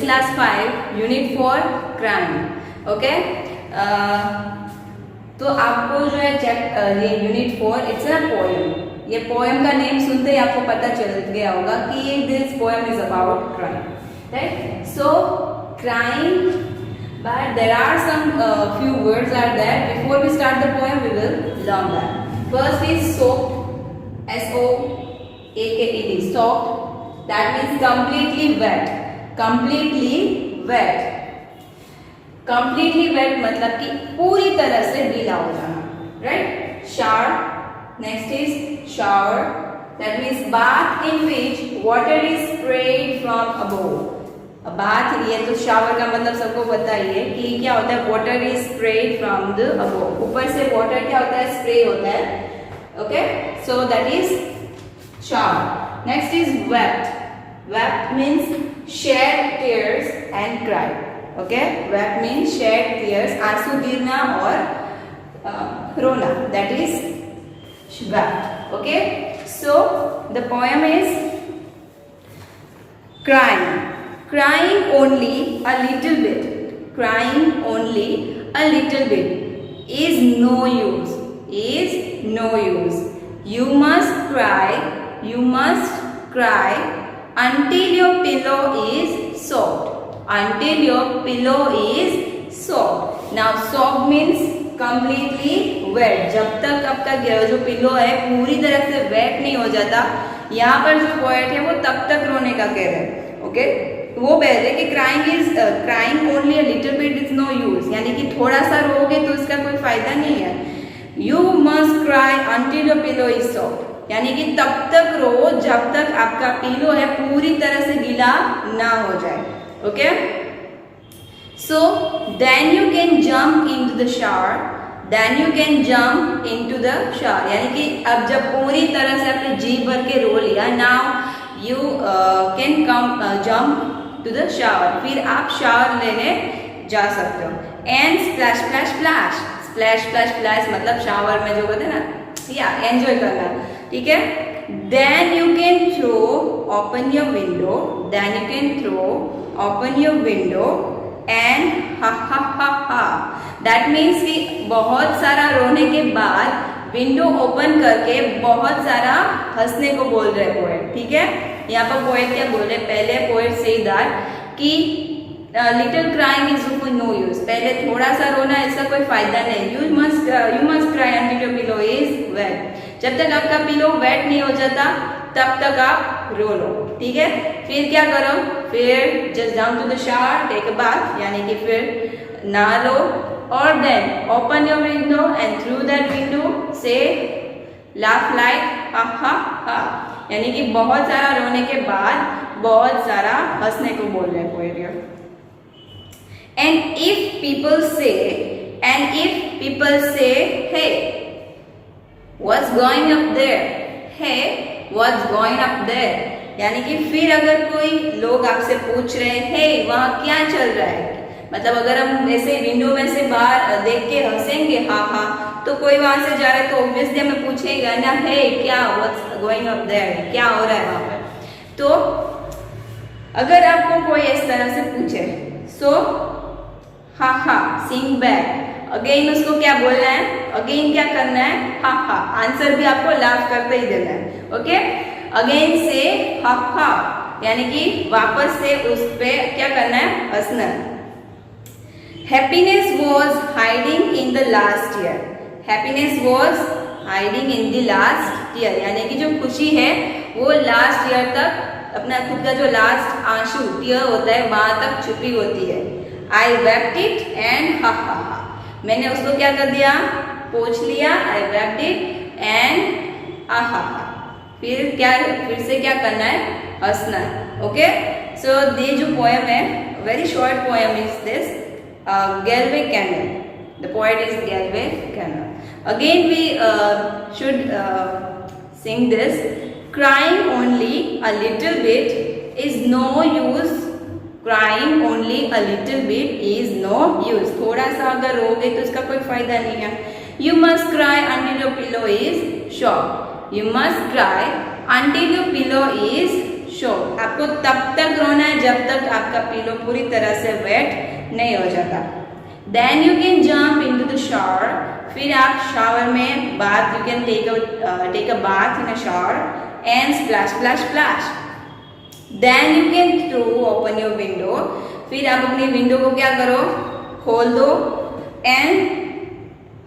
Class 5 unit 4 crime. Okay, तो आपको जो है ये यूनिट 4 इट्स अ पोएम। ये पोएम का नेम सुनते ही आपको पता चल गया होगा कि ये this poem is about crime, right? So crime, but there are some few words are there. Before we start the poem, we will learn that. First is soaked, S-O-A-K-E-D, soaked. That means completely wet. Completely wet. Completely wet मतलब कि पूरी तरह से गीला हो जाना, right? Shower. Next is shower. That means bath in which water is sprayed from above. Bath, ये तो शावर का मतलब सबको पता ही है कि क्या होता है, water is spread from the above, ऊपर से वाटर क्या होता है, स्प्रे होता है। Okay, so that is shower. Next is wept. Wept means shed tears and cry. Okay, wept means shed tears, आंसू गिरना और रोना, that is wept. Okay, so the poem is crime. Crying only a little bit, crying only a little bit is no use, is no use. You must cry until your pillow is soaked, until your pillow is soaked. Now soaked means completely wet, जब तक आपका जो pillow है पूरी तरह से wait नहीं हो जाता। यहाँ पर जो पोएट है वो तब तक रोने का कह रहे हैं। ओके, वो कह रहे कि crying only a little bit is no use, यानी कि थोड़ा सा रोगे तो इसका कोई फायदा नहीं है। You must cry until your pillow is soft, यानी कि तब तक रो जब तक आपका पिलो है पूरी तरह से गीला ना हो जाए। Okay, so then you can jump into the shower, then you can jump into the shower, यानी कि अब जब पूरी तरह से आपने जी भर के रो लिया, now you can come jump to the shower, फिर आप शावर लेने जा सकते हो। And splash splash splash, splash splash splash मतलब शावर में जो कहते हैं ना, या एंजॉय करना, ठीक है। Then you can throw open your window, then you can throw open your window and ha ha ha हा, दैट मीन्स कि बहुत सारा रोने के बाद विंडो ओपन करके बहुत सारा हंसने को बोल रहे पोएट, ठीक है। यहाँ पर पोएट क्या बोल रहे, पहले पोएट से दैट कि little crying is of no use, पहले थोड़ा सा रोना इसका कोई फायदा नहीं। You must cry until your pillow is wet, जब तक आपका पिलो वेट नहीं हो जाता तब तक आप रो लो, ठीक है। फिर क्या करो, फिर just down to the shower, take a bath, यानी कि फिर नहा लो, और then open your window and through that window से लाफ लाइक हा हा हा, यानी कि बहुत सारा रोने के बाद बहुत सारा हंसने को बोल रहे हैं poet. And if people say hey what's going up there, hey what's going up there, यानी कि फिर अगर कोई लोग आपसे पूछ रहे हैं हे वहां क्या चल रहा है, मतलब अगर हम ऐसे विंडो में से बाहर देख के हंसेंगे हा हा, तो कोई वहां से जा रहा है तो ऑब्वियसली हमें पूछेगा ना हे क्या, व्हाट्स गोइंग अप देयर, क्या हो रहा है वहां पर। तो अगर आपको कोई इस तरह से पूछे, सो हा हा सिंग बैक, अगेन उसको क्या बोलना है, अगेन क्या करना है, हा हा, आंसर भी आपको लाफ करते ही देना है। ओके, अगेन से हा हा, यानी कि वापस से उस पे क्या करना है, हंसना है। Happiness was hiding in the last year, happiness was hiding in the last year, यानी कि जो खुशी है वो लास्ट ईयर तक अपना खुद का जो लास्ट आंसू टीयर होता है वहां तक छुपी होती है। I wept it and ha ha ha, मैंने उसको क्या कर दिया, पोंछ लिया, I wept it and ha ha ha, फिर से क्या करना है, हंसना है। ओके, सो ये जो पोएम है, very short poem is this, Galway Canal. The poet is Galway Canal. Again we should sing this. Crying only a little bit is no use. Crying only a little bit is no use. थोड़ा सा अगर रोगे तो इसका कोई फायदा नहीं है। You must cry until your pillow is soaked. You must cry until your pillow is soaked. आपको तब तक रोना है जब तक आपका पिलो पूरी तरह से वेट नहीं हो जाता. Then you can jump into the shower. फिर आप शावर में bath, you can take a bath in a shower and splash splash splash. Then you can throw open your window. फिर आप अपनी विंडो को क्या करो, खोल दो and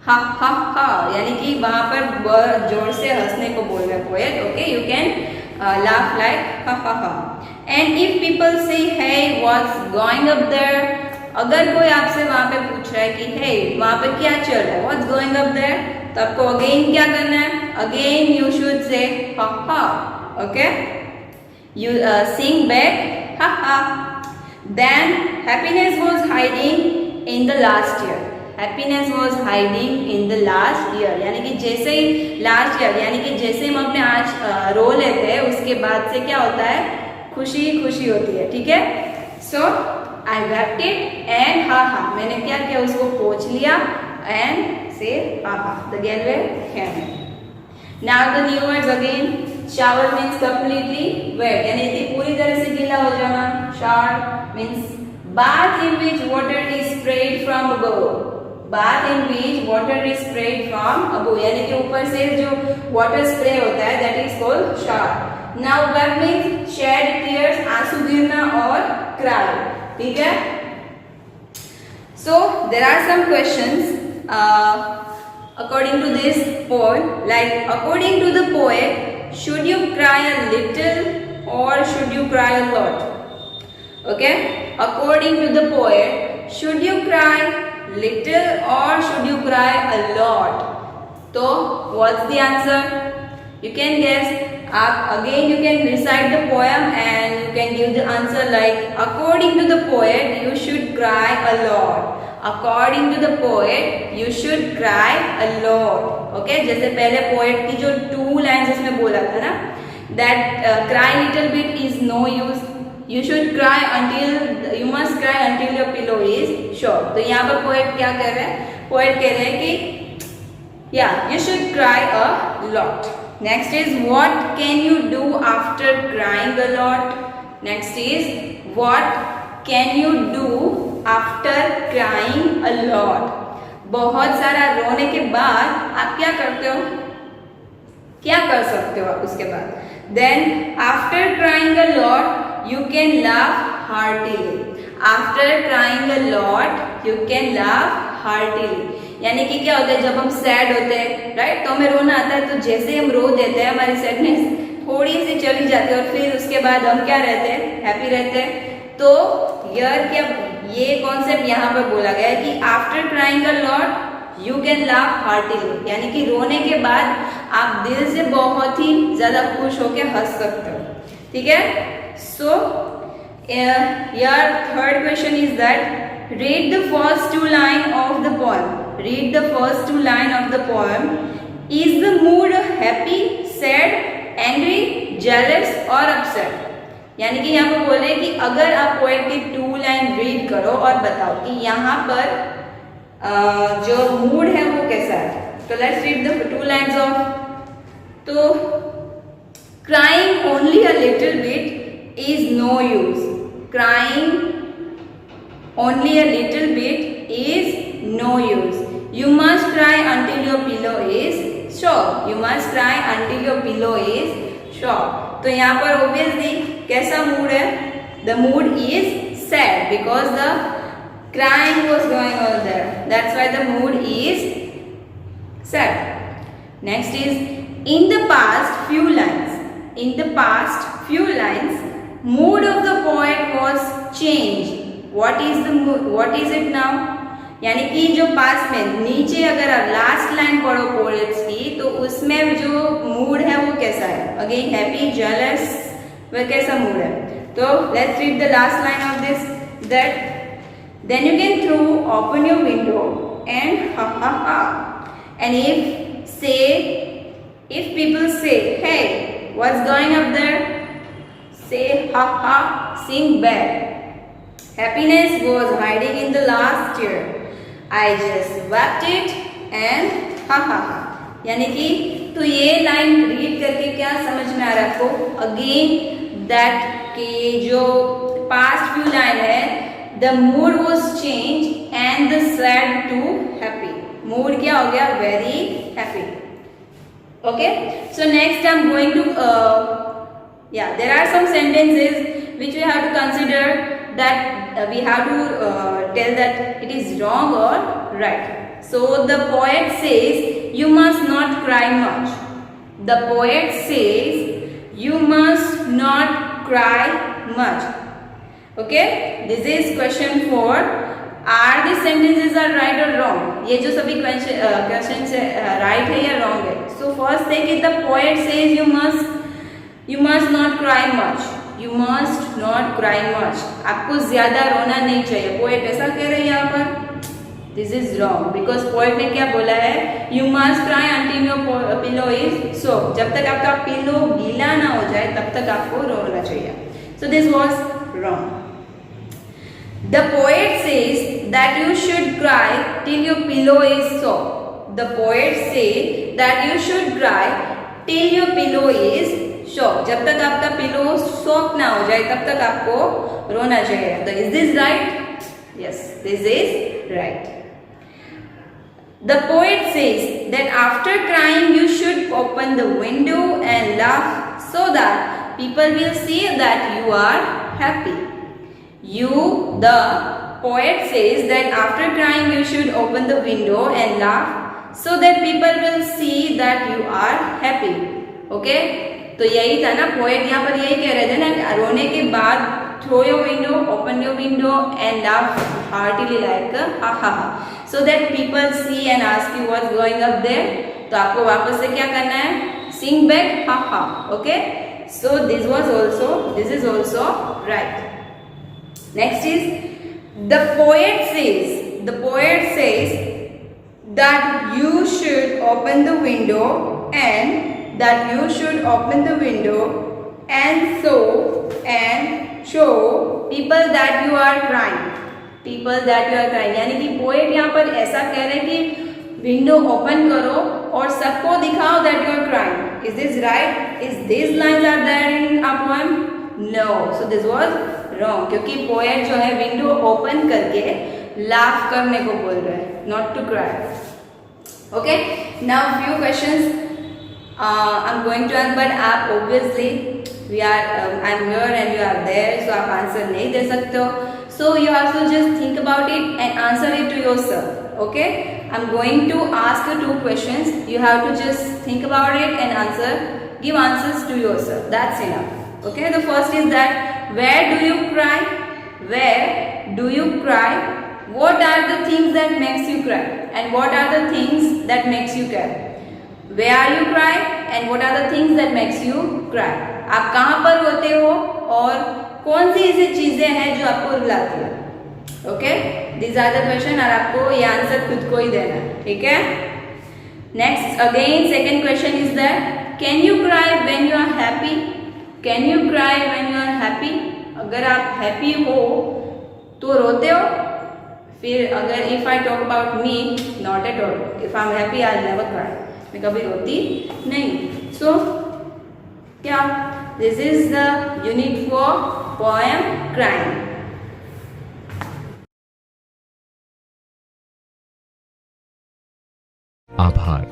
हा हा हा, यानी कि वहां पर जोर से हंसने को बोल रहे poet. Okay, you can laugh like ha ha ha. And if people say hey what's going up there, अगर कोई आपसे वहां पे पूछ रहा है कि hey वहां पे क्या चल रहा है, what's going up there, तो आपको अगेन क्या करना है, again you should say ha ha. Okay, you sing back ha ha. Then happiness was hiding in the last year. Happiness was hiding in the last year, यानी कि जैसे ही last year, यानी कि जैसे हम अपने आज रो लेते हैं उसके बाद से क्या होता है, खुशी खुशी होती है. ठीक है, सो आई रैप्ड इट एंड हा हा, मैंने क्या किया, उसको पोंछ लिया and say ha ha, the girl way had. Now the new words again. Shower means completely wet, यानी कि पूरी तरह से गीला हो जाना. Shower means bath in which water is sprayed from above. Bath in which water is spread from above, यानी कि ऊपर से जो वाटर स्प्रे होता है, that is called shower. Now wept means shed tears, आंसू गिरना और क्राई. ठीक है, so there are some questions according to this poem. Like according to the poet, should you cry a little or should you cry a lot? Okay, according to the poet, should you cry little or should you cry a lot? So what's the answer? You can guess. Again you can recite the poem and you can give the answer like, according to the poet you should cry a lot. According to the poet you should cry a lot. Okay, जैसे पहले poet की जो 2 lines उसमें बोला था ना, that cry little bit is no use. You should cry until, you must cry until your pillow is soaked. तो यहाँ पर पोएट क्या कह रहे हैं, पोएट कह रहे हैं कि yeah, you should cry a lot. Next is what can you do after crying a lot? Next is what can you do after crying a lot? बहुत सारा रोने के बाद आप क्या करते हो, क्या कर सकते हो आप उसके बाद? Then after crying a lot you can laugh heartily. After crying a lot you can laugh heartily. यानी कि क्या होता है, जब हम सैड होते हैं, राइट, तो हमें रोना आता है, तो जैसे हम रो देते हैं हमारी सैडनेस थोड़ी सी चली जाती है और फिर उसके बाद हम क्या रहते हैं, हैप्पी रहते हैं. तो यार क्या ये कॉन्सेप्ट यहाँ पर बोला गया है कि after crying a lot you can laugh heartily, यानी कि रोने के बाद आप दिल से बहुत ही ज्यादा खुश होकर हंस सकते हो. ठीक है, so your third question is that read the first 2 line of the poem. Read the first 2 line of the poem. Is the mood happy, sad, angry, jealous or upset? यानी कि यहाँ पर बोल रहे हैं कि अगर आप पोएट की 2 लाइन रीड करो और बताओ कि यहाँ पर जो मूड है वो कैसा है. तो let's read the 2 lines of. तो crying only a little bit is no use. Crying only a little bit is no use. You must cry until your pillow is soaked. You must cry until your pillow is soaked. तो यहाँ पर obviously कैसा mood है? The mood is sad because the crying was going on there. That's why the mood is sad. Next is in the past few lines. In the past few lines, mood of the poet was changed. What is the mood? What is it now? यानी कि जो पास में नीचे अगर आप last line पढ़ो poets की तो उसमें जो मूड है वो कैसा है? अगेन हैप्पी, जेलस, वह कैसा मूड है? तो let's read the last line of this. That then you can throw open your window and ha ha ha. And if people say hey what's going up there, say ha ha, sing back. Happiness was hiding in the last year. I just wept it and ha ha ha. यानी कि तो ये line read करके क्या समझ में आ रहा है आपको? अगेन that कि जो past few line है, the mood was changed and the sad to happy. Mood क्या हो गया? Very happy. Okay. So next I'm going to there are some sentences which we have to consider that we have to tell that it is wrong or right. So the poet says you must not cry much. The poet says you must not cry much. Okay, this is question 4. Are these sentences are right or wrong? ये जो सभी questions right है या wrong है? So first thing is the poet says you must not cry much. You must not cry much. आपको ज्यादा रोना नहीं चाहिए. Poet ऐसा कह रहे हैं यहाँ पर. This is wrong because poet ने क्या बोला है? You must cry until your pillow is soaked. जब तक आपका पिलो गीला ना हो जाए तब तक आपको रोना चाहिए. So this was wrong. The poet says that you should cry till your pillow is soaked. The poet says that you should cry till your pillow is soaked. जब तक आपका पिलो soaked ना हो जाए तब तक आपको रोना चाहिए. So is this right? Yes, this is right. The poet says that after crying you should open the window and laugh so that people will see that you are happy. The poet says that after crying you should open the window and laugh so that people will see that you are happy. Okay? तो यही था ना, poet यहाँ पर यही कह रहे थे ना, रोने के बाद throw your window, open your window and laugh heartily like ha ha ha, so that people see and ask you what's going up there. तो आपको वापस से क्या करना है? Sing back ha ha. Okay? So this is also right. Next is the poet says that you should open the window and show people that you are crying. यानी कि poet यहाँ पर ऐसा कह रहे हैं कि विंडो ओपन करो और सबको दिखाओ that you are crying. Is this right? Is these lines are there in our poem? No. So this was wrong क्योंकि पोएट जो है विंडो ओपन करके लाफ करने को बोल रहा है, not to cry. Okay. Now few questions I'm going to answer, but आप obviously I'm here and you are there, so आप आंसर नहीं दे सकते हो. So you have to just think about it and answer it to yourself. Okay? I'm going to ask you 2 questions. You have to just think about it and give answers to yourself. That's enough. Okay? The first is that where do you cry? Where do you cry? What are the things that makes you cry? And what are the things that makes you cry? Where are you cry? And what are the things that makes you cry? आप कहाँ पर रोते हो और कौन सी ऐसी चीजें हैं जो आपको रुलाती है? Okay, this are the question और आपको ये आंसर खुद को ही देना है. ठीक है. Next again second question is that can you cry when you are happy? Can you cry when you are happy? अगर आप हैप्पी हो तो रोते हो. फिर अगर if I talk about me, not at all. If I am happy I never cry. मैं कभी रोती नहीं. सो क्या this is the unit for poem crime. आभार.